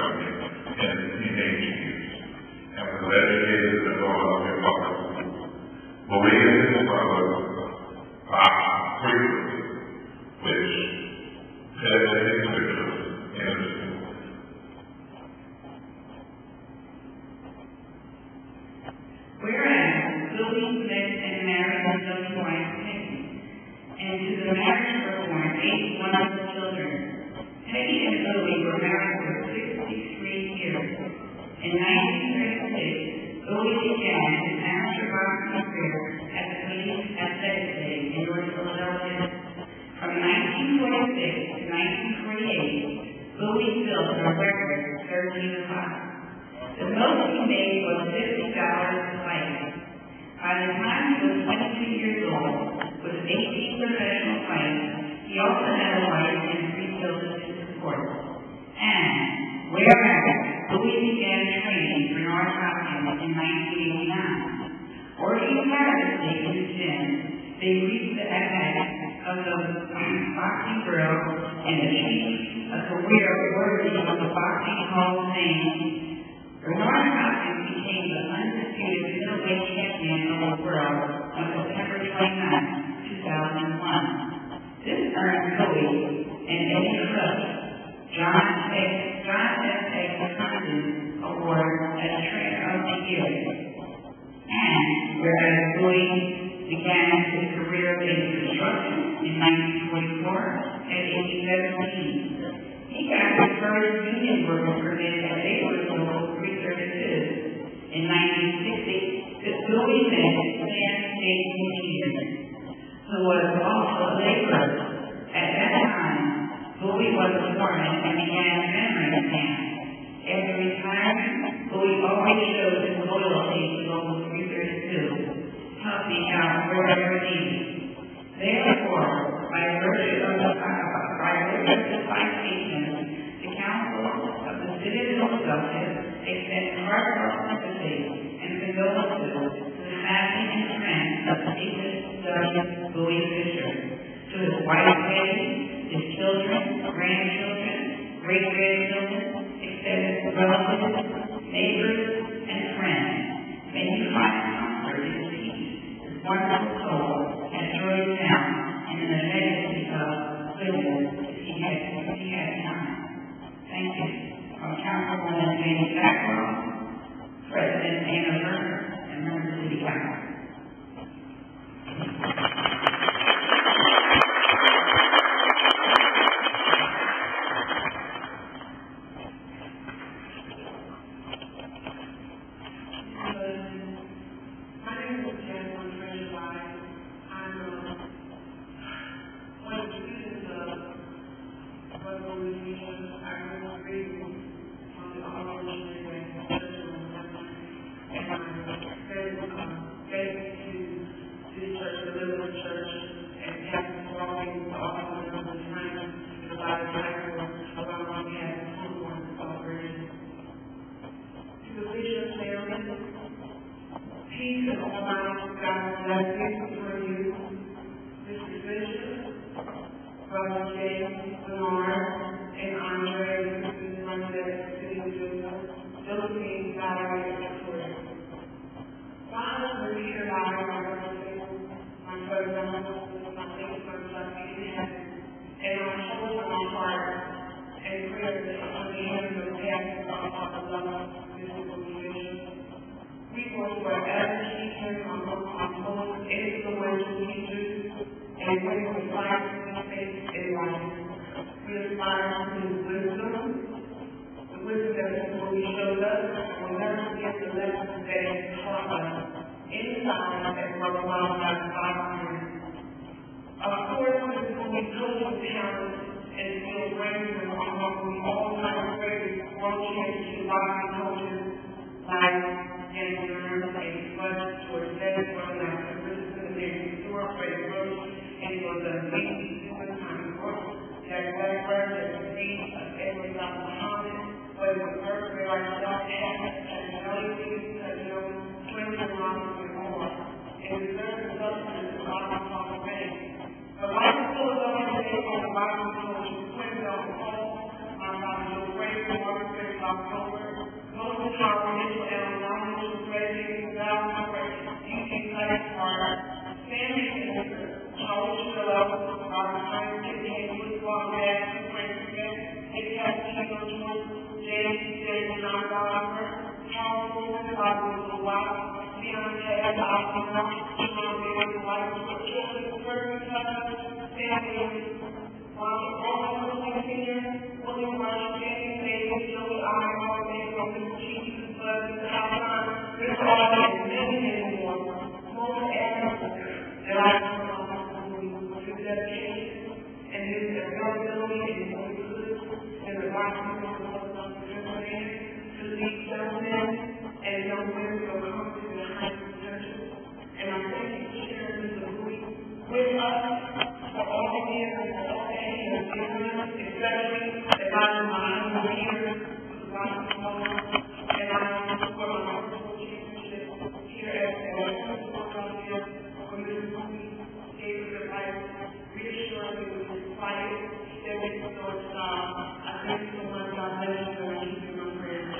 subject in teenage years and was educated at the Philadelphia Public School. Buwea and his brother boxed frequently, which fed his interest in the school. Whereas Louis met and married his young wife, Peggy, and to the marriage were born 8 wonderful children. Peggy and Louis were married for 63 years. In 1936, Louis began his amateur boxing career at the Police Athletic League in North Philadelphia. From 1946 to 1948, Louis built a record 13-5. The most he made was $50 a fight. By the time he was 22 years old, with 18 professional fights, he also had a wife and 3 children to support. And, whereas Louis began training for North Hopkins in 1989, working tirelessly in the gym, they reached the apex of the boxing girl and achieved a career worthy of the Boxing Hall of Fame. Bernard Hopkins became the undisputed middleweight champion of the world on September 29, 2001. This earned Louis an Eddie Crush, John F. Condon Award as Trainer of the Year. And whereas Louis began his career in construction in 1944 at age 17, he got his first union worker permit at Bakersfield 332. In 1960, Louis met Stan State Engineer, who was also a laborer. At that time, Louis was a foreman and began mentoring Stan. After retiring, Louis always showed his loyalty to Local 332, helping out wherever needed. Therefore, by virtue of the citation, the Council of the City of Philadelphia extends heartfelt sympathy and condolences to the family and friends of Stephen Buwea Fisher, to his wife Peggy, his children, grandchildren, great-grandchildren, extended relatives, neighbors, and friends. May you find comfort in peace, his wonderful soul, and joy down, and in the legacy of goodness he had done. Thank you. From Councilwoman Janie Blackwell, President Anna Verner, and members of the Council. Peace and Almighty God bless you for you, Mr. Fisher, Brother James, Bernard, and Andre, Mrs. Monday, City Junior, Philippine Valerie, and Victoria. While we're here live, I represent my brother, my sister, my late brother, and I hold in my heart and pray that on the hands of the pastor of the love, Mr. Fisher. We will forever keep him among influential teachers and bring the light of faith in life. We aspire to his wisdom, the wisdom that he showed us, and will never forget the lessons that he taught us inside and from around our God. Of course, this will be total talent and still ranking among all time great world championship boxing coaches like and learn a budget towards that for the store for a road and for the weekly time work. That whatever that the need of every Muhammad, whether the first way ourselves and another thing that twins and moms and more, and deserve the substance of Bible Hall of Fame. The life of Philadelphia today on the Bible College twins on the whole, my God, so great for what we're about our racial and non-racial prejudice, values, using like our family center, college fellow, our time taking football back to Princeton, it has people James John Oliver, Charles Wilson, Dr. Watt, Fiance, Dr. John David White, children, family, Robert Senior, William Washington, David, Joey, Iowa, David, Jesus, Mr. Alpine, Mr. Alpine, and many more. More that I to dedication and his availability and good and the right to lead young men and young women to accomplish their high potential. And I thank you for sharing this with us for all the years and for all that he has given us, especially as I remind you here to the gospel and I for my wonderful championship here at Philadelphia for Mrs. Moody gave us advice, reassuring me with his quiet, steady, stoic style. I thank you so much. God bless you and I keep you in my prayers.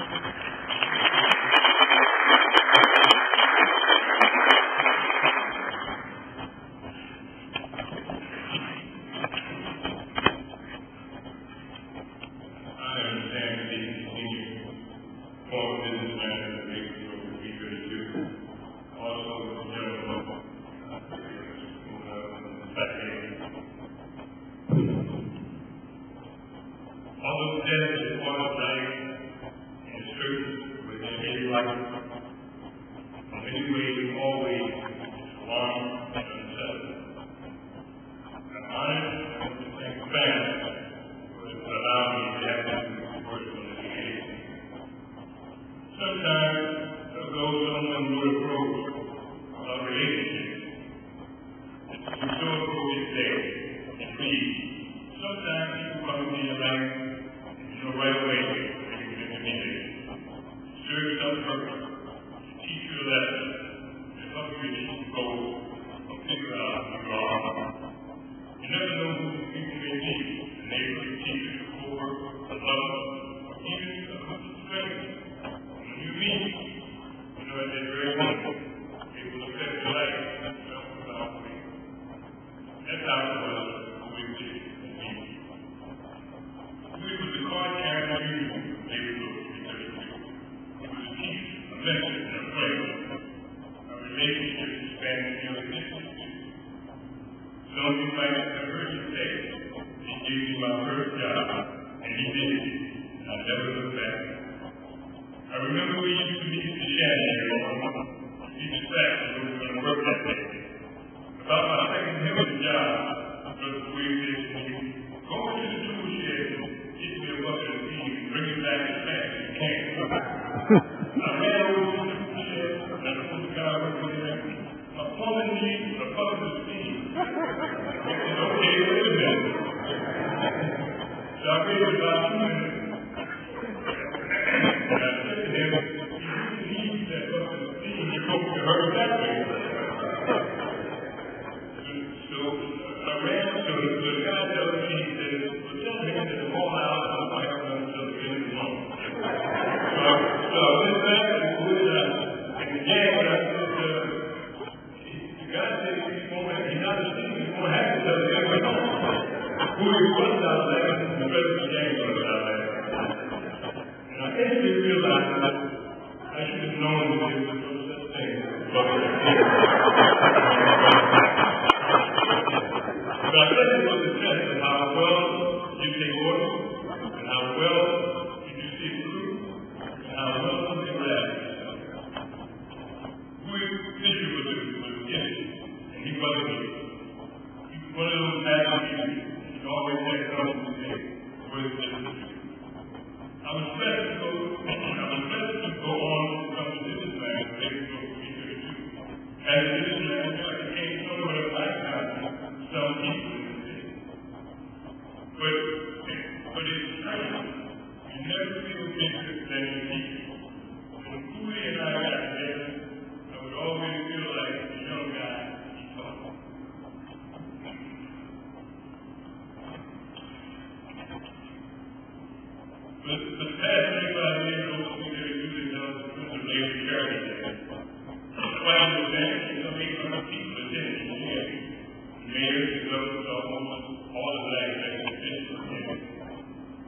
The past 25 years, those who do their Daily Charity Day. Twice the event, some 800 people attended the year. Mayors, the governors, almost all the black executives attended.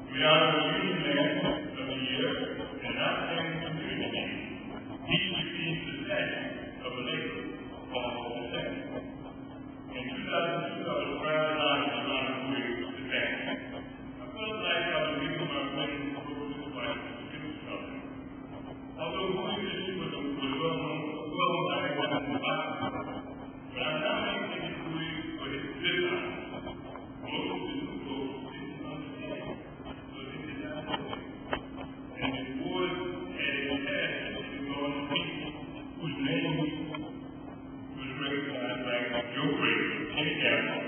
We honor the union man of the year and outstanding community. Each received the statue of a labor called the statue. In 2002, I was proud and honored to honor Buwea Fisher. I felt like I was giving my friend his wife to do something. Although Buwea Fisher was well known by the Bible, but I now think of Buwea for his business. Most of his folks didn't understand, so they did not know it. And his boys had a passion to go on people whose names was recognized like Joe Brady, Ken Campbell,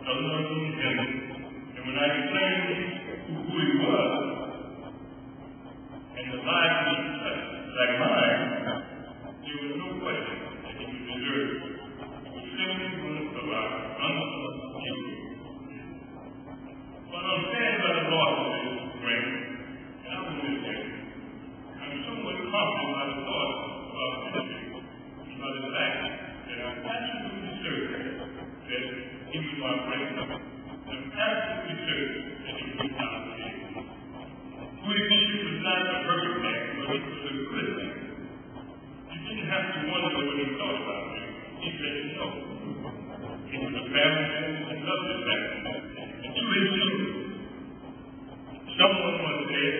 Illinois Independent. And when I explained who he was, and the lives he touched, like mine, there was no question that he was deserved. It was simply one of our unsung heroes. But I'm saddened by the loss of this grant, and I will miss him. I'm somewhat confident by the thought about history, and by the fact that I'm absolutely certain that he was my friend. I'm absolutely certain that he was not a kid. Buwea Fisher was not a perfect man, but he was a good man. You didn't have to wonder what he thought about you. He said no. He was a family man and loved his family. And to his children, someone once said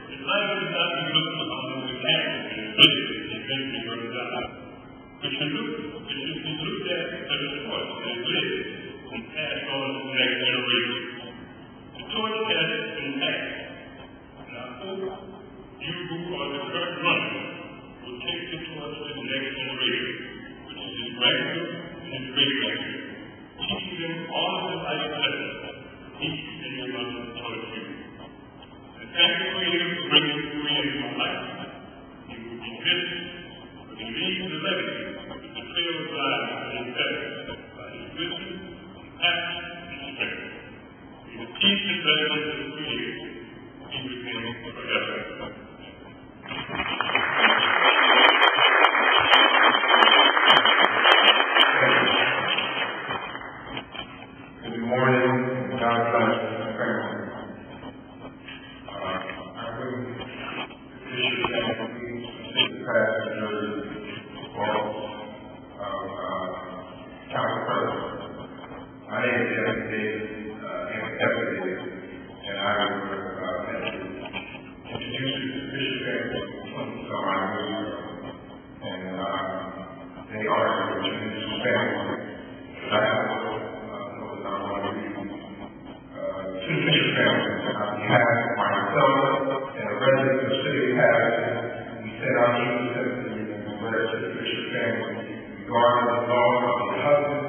that life is not the look on the canvas and the village and eventually burns out. It should be looked at as a torch that lives and passed on to the next generation. The torch has been passed. And I hope you who are the current runners will take the torch to the next generation, which is his grandchildren and his great-grandchildren, teaching them all of the life lessons each and every one of them taught you. And thank you, Creator, for bringing Buwea into my life. He will be missed, but he leaves the legacy with the trail of lives that he fed by his wisdom, passion, and strength. May the peace and blessings of the Creator be with him forever. Good morning, God bless the family. I bring Fisher family, the passengers, all Council President. My name is Evan Davis, and I will introduce you to the Fisher family 20-some years ago. And they are a tremendous family. I have to the Fisher family on behalf of myself and the residents of the city of Patterson. We send our sympathy and prayers to the Fisher family regarding the loss of a husband,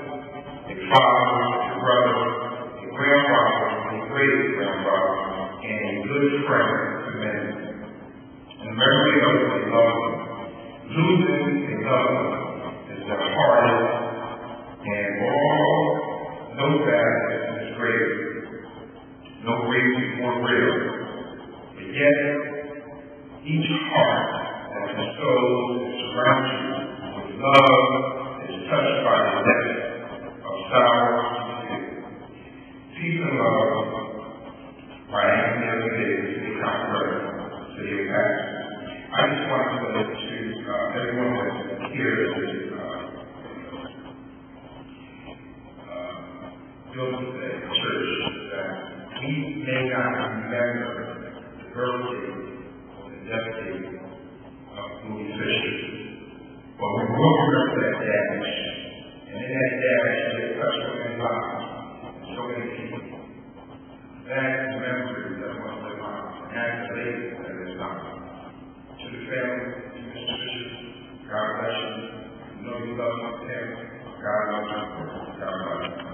a father, a brother, a grandfather, a great-grandfather, and a good friend to many. In memory of a loved one, losing a loved one is the hardest, and all no sadness is greater. No grief is more real. But yet, each heart that consoles and surrounds you with love is touched by the depth of sorrow and fear. Peace and love by Anthony Davis, the Council City of Patterson. I just want to say to everyone that's here building the church that we may not remember the birthday or the death date of Buwea Fisher, but we will remember that damage. And in that damage, it touched so many lives, so many people. That memory that must live on, and that's the label that is on. To the family, to Mr. Fisher, God bless you. You know you love him. God loves you. God bless you.